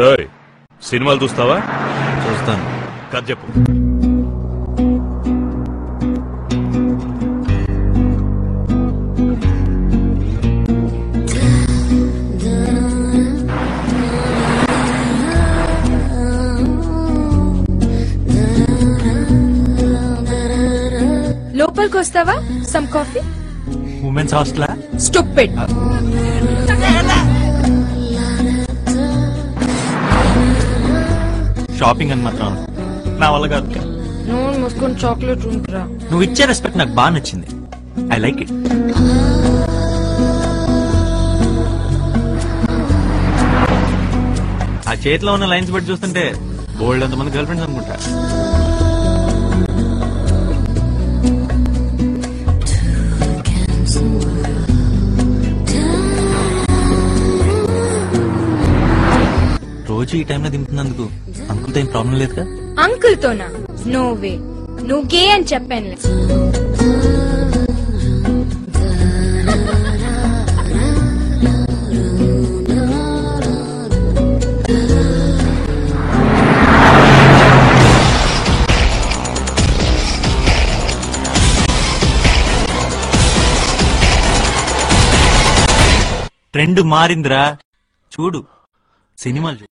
ఏయ్, సినిమాలు చూస్తావా? చూస్తాను. కథ చెప్పు. లోపలికి వస్తావా? Some coffee. Women's hostel. Stupid. Shopping అని మాత్రం నా వల్ల కాదు. నువ్వు మూసుకొని చాక్లెట్ రూమ్కి రా. నువ్వు ఇచ్చే రెస్పెక్ట్ నాకు బాగా నచ్చింది. I like it. ఆ చేతిలో ఉన్న లైన్స్ బట్టి చూస్తుంటే బోల్డ్ ఎంతమంది గర్ల్ ఫ్రెండ్స్ అనుకుంటా. రోజు ఈ టైంలో దింపుతున్నందుకు అంకుల్తో ఏం ప్రాబ్లం లేదుగా? అంకుల్ తోనా? No way. నువ్వు గే అని చెప్పాను. ట్రెండ్ మారిందిరా. చూడు సినిమాలు.